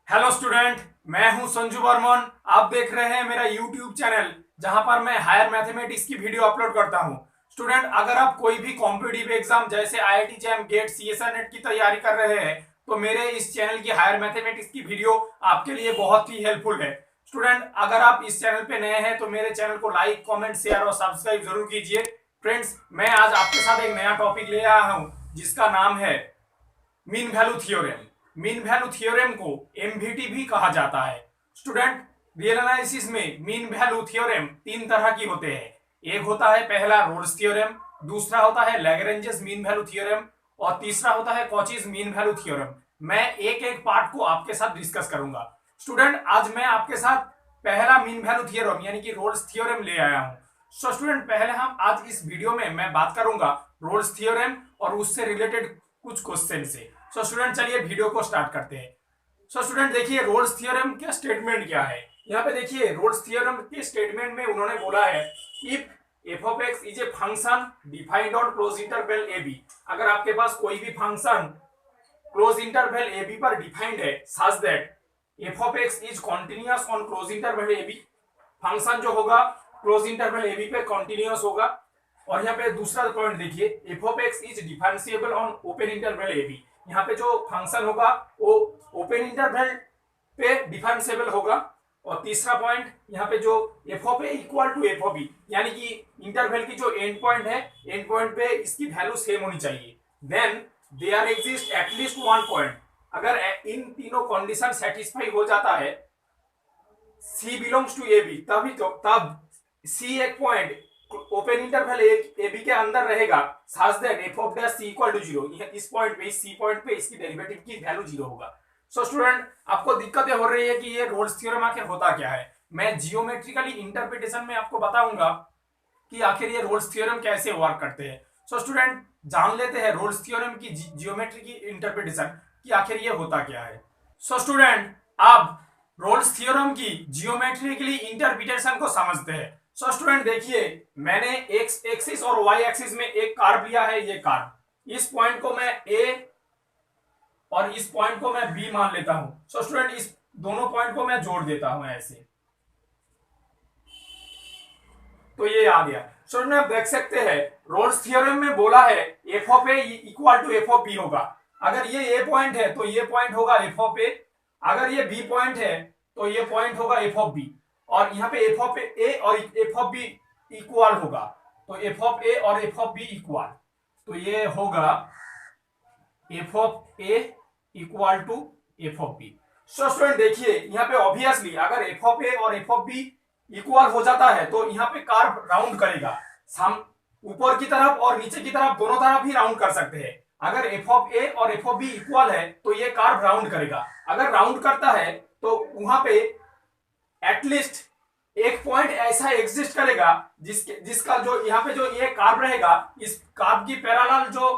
Hello student. मैं हूं संजू बर्मन। आप देख रहे हैं मेरा यूट्यूब चैनल जहां पर मैं हायर मैथमेटिक्स की वीडियो अपलोड करता हूं। स्टूडेंट, अगर आप कोई भी कॉम्पिटिटिव एग्जाम जैसे IIT JAM, GATE, CSI NET की तैयारी कर रहे हैं तो मेरे इस चैनल की हायर मैथमेटिक्स की वीडियो आपके लिए बहुत ही हेल्पफुल है। स्टूडेंट, अगर आप इस चैनल पे नए हैं तो मेरे चैनल को लाइक, कॉमेंट, शेयर और सब्सक्राइब जरूर कीजिए। फ्रेंड्स, मैं आज आपके साथ एक नया टॉपिक ले आया हूं जिसका नाम है mean value theorem. Mean value theorem को एमवीटी भी कहा जाता है। स्टूडेंट, रियल एनालिसिस में मीन वैल्यू थ्योरम तीन तरह की होते हैं। एक होता है पहला रोल्स थ्योरम, दूसरा होता है लैग्रेंजेस मीन वैल्यू थ्योरम और तीसरा होता है कॉचीज मीन वैल्यू थ्योरम। मैं एक एक पार्ट को आपके साथ डिस्कस करूंगा। स्टूडेंट, आज मैं आपके साथ पहला मीन वैल्यू थ्योरम यानी कि रोल्स थ्योरम ले आया हूं। सो स्टूडेंट, पहले हम आज इस वीडियो में मैं बात करूंगा रोल्स थ्योरम और उससे रिलेटेड कुछ क्वेश्चन से। सो स्टूडेंट, चलिए वीडियो को स्टार्ट करते हैं। सो स्टूडेंट, देखिए रोल्स थ्योरम का स्टेटमेंट क्या है। यहाँ पे देखिए रोल्स थ्योरम के स्टेटमेंट में उन्होंने बोला है if F of x is a function defined on close interval A B. अगर आपके पास कोई भी function close interval A B पर डिफाइंड है such that F of x is continuous on close interval A B. Function जो होगा close interval A B पे कॉन्टिन्यूअस होगा। और यहाँ पे दूसरा पॉइंट देखिए, F of x is differentiable on open interval A B. यहाँ पे जो फंक्शन होगा वो ओपन इंटरवल पे डिफरेंशिएबल होगा। और तीसरा पॉइंट यहाँ पे जो F of A equal to F of B, यानी कि इंटरवल की जो एंड पॉइंट है, एंड पॉइंट पे इसकी वैल्यू सेम होनी चाहिए। Then there exist at least one point. अगर इन तीनों कंडीशन सेटिस्फाई हो जाता है C belongs to A B, तभी तो तब सी एक point open interval A B के अंदर रहेगा such that F of dash C equal to zero. इस पॉइंट पे, इस सी पॉइंट पे इसकी डेरिवेटिव की वैल्यू जीरो होगा। सो स्टूडेंट, आपको दिक्कतें हो रही है कि ये रोल्स थ्योरम आखिर होता क्या है। मैं जियोमेट्रिकली इंटरप्रिटेशन में आपको बताऊंगा कि आखिर ये रोल्स थ्योरम कैसे वर्क करते हैं। सो स्टूडेंट, जान लेते हैं रोल्स थ्योरम की जियोमेट्री की इंटरप्रिटेशन कि आखिर ये होता क्या है। सो स्टूडेंट, अब रोल्स थ्योरम की जियोमेट्रिकली इंटरप्रिटेशन को समझते हैं। सो स्टूडेंट देखिए, मैंने एक्स एक्सिस और वाई एक्सिस में एक कार्व लिया है। ये कार्व, इस पॉइंट को मैं ए और इस पॉइंट को मैं बी मान लेता हूं। सो स्टूडेंट, इस दोनों पॉइंट को मैं जोड़ देता हूं ऐसे, तो ये आ गया। स्टूडेंट, आप देख सकते हैं रोल्स थ्योरम में बोला है F of A equal to F of B होगा। अगर ये ए पॉइंट है तो ये पॉइंट होगा एफ ऑफ ए, अगर ये बी पॉइंट है तो ये पॉइंट होगा एफ ऑफ बी। और यहाँ पे एफ ऑफ ए और एफ ऑफ बी इक्वल होगा, तो एफ ऑफ ए और एफ ऑफ बी इक्वल, तो ये होगा F of A equal to F of B. So student देखिए, यहाँ पे ऑब्वियसली अगर एफ ऑफ ए और एफ ऑफ बी इक्वल हो जाता है तो यहाँ पे कार्व राउंड करेगा। हम ऊपर की तरफ और नीचे की तरफ दोनों तरफ ही राउंड कर सकते हैं। अगर एफ ऑफ ए और एफ ऑफ बी इक्वल है तो ये कार्व राउंड करेगा। अगर राउंड करता है तो वहां पे एटलीस्ट एक पॉइंट ऐसा एग्जिस्ट करेगा जिसका जो यहाँ पे जो ये कार्व रहेगा, इस कार्व की पैरेलल जो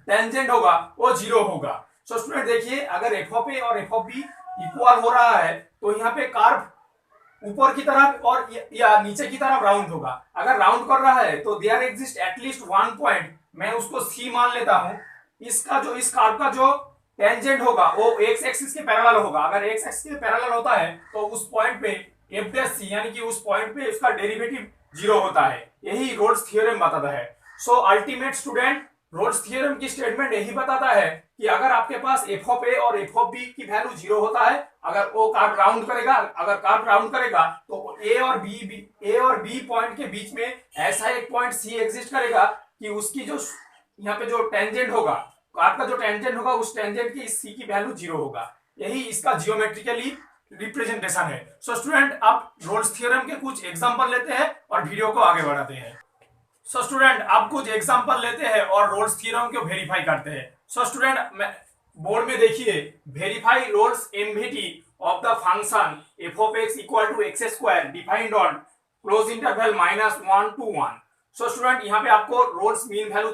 टेंजेंट होगा वो जीरो होगा। सो स्टूडेंट देखिए, अगर एफ ऑफ ए और एफ ऑफ बी इक्वल हो रहा है तो यहाँ पे कार्व ऊपर की तरफ और या नीचे की तरफ राउंड होगा। अगर राउंड कर रहा है तो there exist at least one point, मैं उसको सी मान लेता हूं। इसका जो इस कार्व का जो टेंजेंट होगा वो एक्स एक्सिस के पैरेलल होगा। अगर एक्स एक्सिस के पैरेलल होता है तो उस पॉइंट पे एफ डैश सी, यानी कि उस पॉइंट पे इसका डेरिवेटिव जीरो होता है। यही रोल्स थ्योरम बताता है। सो अल्टीमेट स्टूडेंट, रोल्स थ्योरम की स्टेटमेंट यही बताता है कि अगर आपके पास एफ ऑफ ए और एफ ऑफ बी की वैल्यू जीरो होता है, अगर वो कार्व राउंड करेगा, अगर कार्व राउंड करेगा तो ए और बी पॉइंट के बीच में ऐसा एक पॉइंट सी एग्जिस्ट करेगा कि उसकी जो यहाँ पे जो टेंजेंट होगा, कार्व का जो टेंजेंट होगा, उस टेंजेंट की इस सी की वैल्यू जीरो होगा। यही इसका जियोमेट्रिकली रिप्रेजेंटेशन है। सो स्टूडेंट, आप रोल्स थ्योरम के कुछ एग्जांपल लेते हैं और वीडियो को आगे बढ़ाते हैं। सो स्टूडेंट, आप कुछ एग्जांपल लेते हैं और रोल्स थ्योरम को वेरीफाई करते हैं। सो स्टूडेंट, बोर्ड में देखिए, verify Rolle's MVT of the function F of x equal to x square defined on close interval -1 to 1। So student, यहाँ पे आपको रोल्स मीन वैल्यू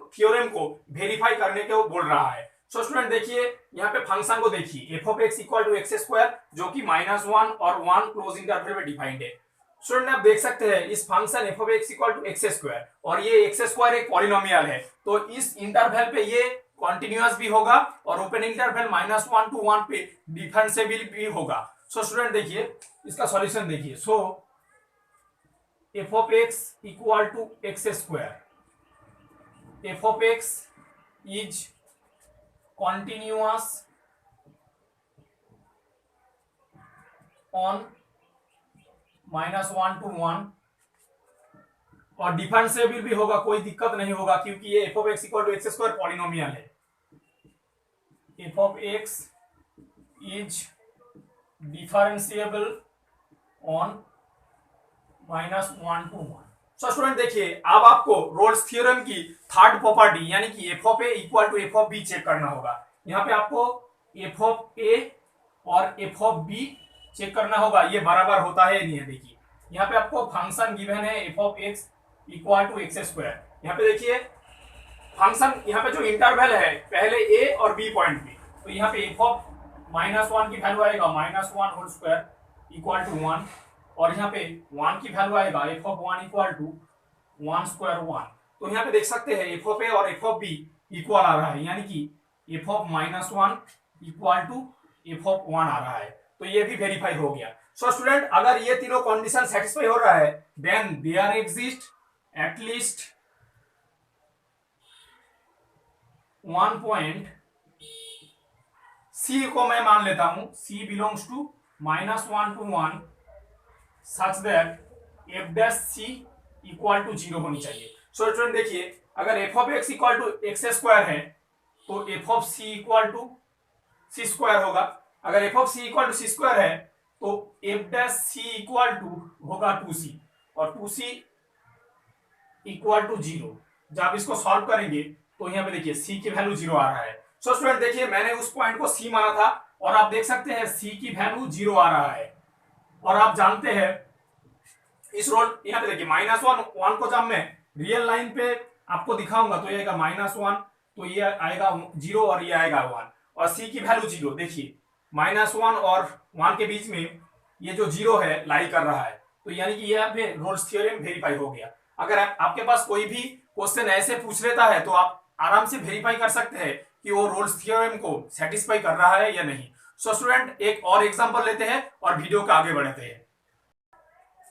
थ्योरम को वेरीफाई करने को बोल रहा है। सो स्टूडेंट देखिए, यहाँ पे फंक्शन को देखिए, F of x equal to x square जो कि -1 और 1 क्लोज इंटरवल में डिफाइंड है। स्टूडेंट, आप देख सकते हैं इस function F of x equal to x square, और ये एक्स स्क्वायर एक पॉलिनोमियल है, तो इस इंटरवल पे ये कॉन्टिन्यूअस भी होगा और ओपन इंटरवल -1 to 1 पे डिफरेंशिएबल भी होगा। सो स्टूडेंट देखिए इसका सॉल्यूशन देखिए। So f of x equal to x square, f of x is continuous on -1 to 1 और डिफरेंशिएबल भी होगा, कोई दिक्कत नहीं होगा क्योंकि ये f of x equal to x square polynomial है। F of x is differentiable on -1 to 1। So student देखिए अब आपको रोल्स थ्योरम की थर्ड प्रॉपर्टी यानी कि F of A equal to F of b check करना होगा। यहाँ पे आपको एफ ऑफ ए और एफ ऑफ बी चेक करना होगा, ये बराबर होता है नहीं है। देखिए यहाँ पे आपको फंक्शन गिवन है F of x equal to x square. यहाँ पे देखिए फंक्शन, यहाँ पे जो इंटरवल है पहले ए और बी पॉइंट पे, तो यहाँ पे एफ ऑफ -1 की वैल्यू आएगा -1 होल स्क्वायर इक्वल टू 1 और यहाँ पे 1 की वैल्यू आएगा F of 1 equal to 1 square 1। तो यहाँ पे देख सकते हैं एफ ऑफ ए और एफ ऑफ बी इक्वल आ रहा है, यानी कि F of -1 equal to F of 1 आ रहा है, तो ये भी वेरीफाई हो गया। सो स्टूडेंट अगर ये तीनों कंडीशन सेटिस्फाई हो रहा है then there exist at least 1 point c को मैं मान लेता हूं, c belongs to -1 to 1 such that f dash C equal to 0 होनी चाहिए। सो स्टूडेंट देखिए अगर f of x equal to x square है तो f of c equal to c square होगा। अगर f of c equal to c square है तो f dash C equal to होगा 2c और 2c इक्वल टू 0। जब इसको सॉल्व करेंगे तो यहाँ पे देखिए c की वैल्यू 0 आ रहा है। सो स्टूडेंट देखिए मैंने उस पॉइंट को c माना था और आप देख सकते हैं c की वैल्यू 0 आ रहा है और आप जानते हैं इस रोल यहाँ पे देखिए -1 को जब मैं रियल लाइन पे आपको दिखाऊंगा तो ये आएगा -1, तो ये आएगा 0 और ये आएगा 1 और c की वैल्यू 0। देखिए -1 और 1 के बीच में ये जो 0 है लाई कर रहा है, तो यानी कि यहाँ पे रोल्स थ्योरम वेरीफाई हो गया। अगर आपके पास कोई भी क्वेश्चन ऐसे पूछ लेता है तो आप आराम से वेरीफाई कर सकते हैं कि वो रोल्स थ्योरम को सेटिस्फाई कर रहा है या नहीं। सो स्टूडेंट एक और एग्जांपल लेते हैं और वीडियो को आगे बढ़ाते हैं।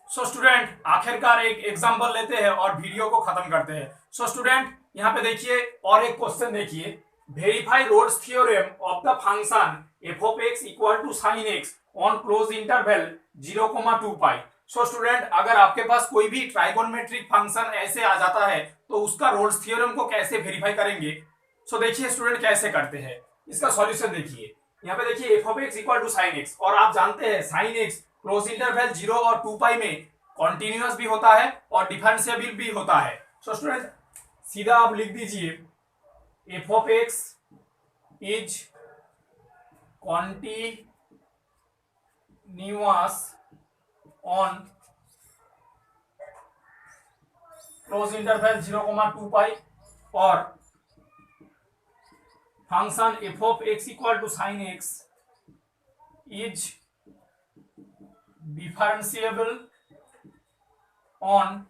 सो स्टूडेंट आखिरकार एक एग्जांपल लेते हैं और वीडियो को खत्म करते हैं। सो स्टूडेंट यहाँ पे देखिए और एक क्वेश्चन देखिए, verify Rolle's theorem of the function F of x equal to sine X on close interval 0,2 pi. So student अगर आपके पास कोई भी ट्राइगोनोमेट्रिक फंक्शन ऐसे आ जाता है तो उसका रोल्स थ्योरम को कैसे वेरीफाई करेंगे। सो देखिए स्टूडेंट कैसे करते हैं, इसका सॉल्यूशन देखिए। यहाँ पे देखिए F of x equal to sine X और आप जानते हैं साइन एक्स क्लोज इंटरवल 0 और 2 पाई में कॉन्टिन्यूअस भी होता है और डिफरेंशिएबल भी होता है। सो स्टूडेंट सीधा आप लिख दीजिए F of x is continuous on close interval 0,2 pi और function F of x equal to sine X is differentiable on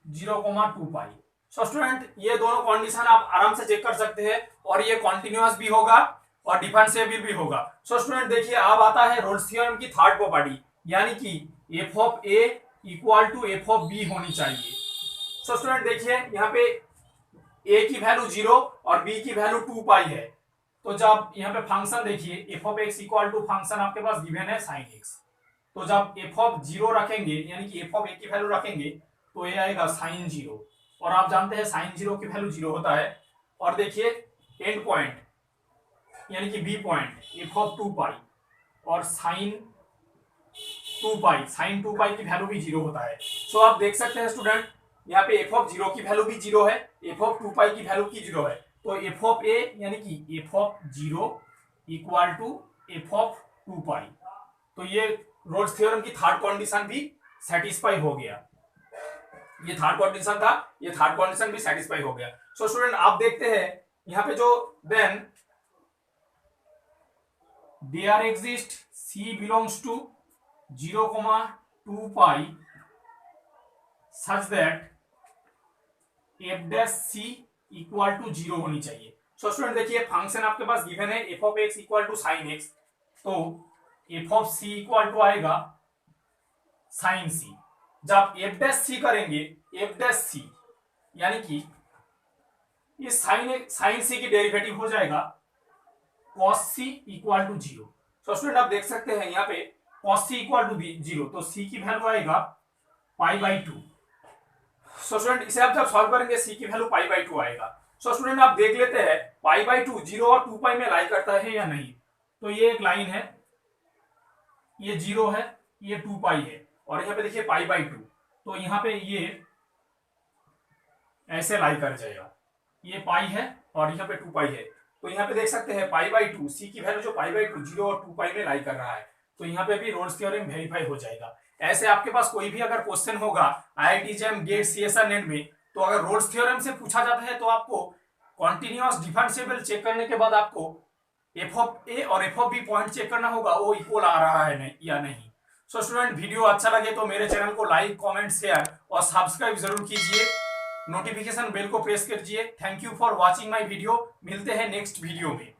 0,2 pi. So student ये दोनों कंडीशन आप आराम से चेक कर सकते हैं और ये कॉन्टिन्यूअस भी होगा और डिफरेंशिएबल भी होगा। सो स्टूडेंट देखिए अब आता है रोल्स थ्योरम की थर्ड प्रॉपर्टी यानी कि F of A equal to F of B होनी चाहिए। सो स्टूडेंट देखिए यहाँ पे ए की वैल्यू 0 और बी की वैल्यू 2 पाई है, तो जब यहाँ पे फंक्शन देखिए F of x equal to function आपके पास गिवन है साइन एक्स, तो जब एफ ऑफ 0 रखेंगे यानी कि एफ ऑफ ए की वैल्यू रखेंगे तो ये आएगा साइन 0 और आप जानते हैं साइन 0 की वैल्यू 0 होता है। और देखिए एंड पॉइंट यानी कि बी पॉइंट एफ ऑफ 2 पाई और साइन 2 पाई, साइन 2 पाई की वैल्यू भी 0 होता है। सो आप देख सकते हैं स्टूडेंट यहाँ पे एफ ऑफ 0 की वैल्यू भी 0 है, एफ ऑफ 2 पाई की वैल्यू की 0 है, तो एफ ऑफ ए यानी कि F of 0 equal to F of 2 pi. तो ये रोल्स थ्योरम की थर्ड कंडीशन भी सेटिस्फाई हो गया। ये थर्ड कंडीशन था, ये थर्ड कंडीशन भी सेटिस्फाई हो गया। सो स्टूडेंट आप देखते हैं यहाँ पे जो then there exist c belongs to 0,2 pi such that f dash C equal to 0 होनी चाहिए। सो स्टूडेंट देखिए फंक्शन आपके पास गिवन है F of x equal to sine x, तो f of c equal to आएगा साइन सी। जब f dash सी करेंगे, एफ डैश सी यानी कि इस साइन सी की डेरिवेटिव हो जाएगा cos c equal to 0। So student आप देख सकते हैं यहाँ पे cos c इक्वल टू 0, तो c की वैल्यू आएगा π/2। सो स्टूडेंट इसे आप जब सॉल्व करेंगे c की वैल्यू π/2 आएगा। सो स्टूडेंट आप देख लेते हैं π/2 0 और 2π में लाई करता है या नहीं। तो ये एक लाइन है, ये 0 है, ये 2π है, और यहाँ पे देखिए π/2, तो यहाँ पे ये ऐसे लाई कर जाएगा, ये पाई है और यहाँ पे 2π है। तो यहाँ पे देख सकते हैं π/2 सी की वैल्यू जो π/2 0 और 2π में लाई कर रहा है, तो यहाँ पे भी रोल्स थ्योरम वेरीफाई हो जाएगा। ऐसे आपके पास कोई भी अगर क्वेश्चन होगा IIT JAM GATE CSR NET में, तो अगर रोल्स थ्योरम से पूछा जाता है तो आपको कॉन्टिन्यूअस डिफरेंशिएबल चेक करने के बाद आपको एफ ऑफ ए और F of B point check करना होगा वो इक्वल आ रहा है नहीं या नहीं। सो स्टूडेंट वीडियो अच्छा लगे तो मेरे चैनल को लाइक कमेंट शेयर और सब्सक्राइब जरूर कीजिए, नोटिफिकेशन बेल को प्रेस कीजिए। Thank you for watching my video, मिलते हैं नेक्स्ट वीडियो में।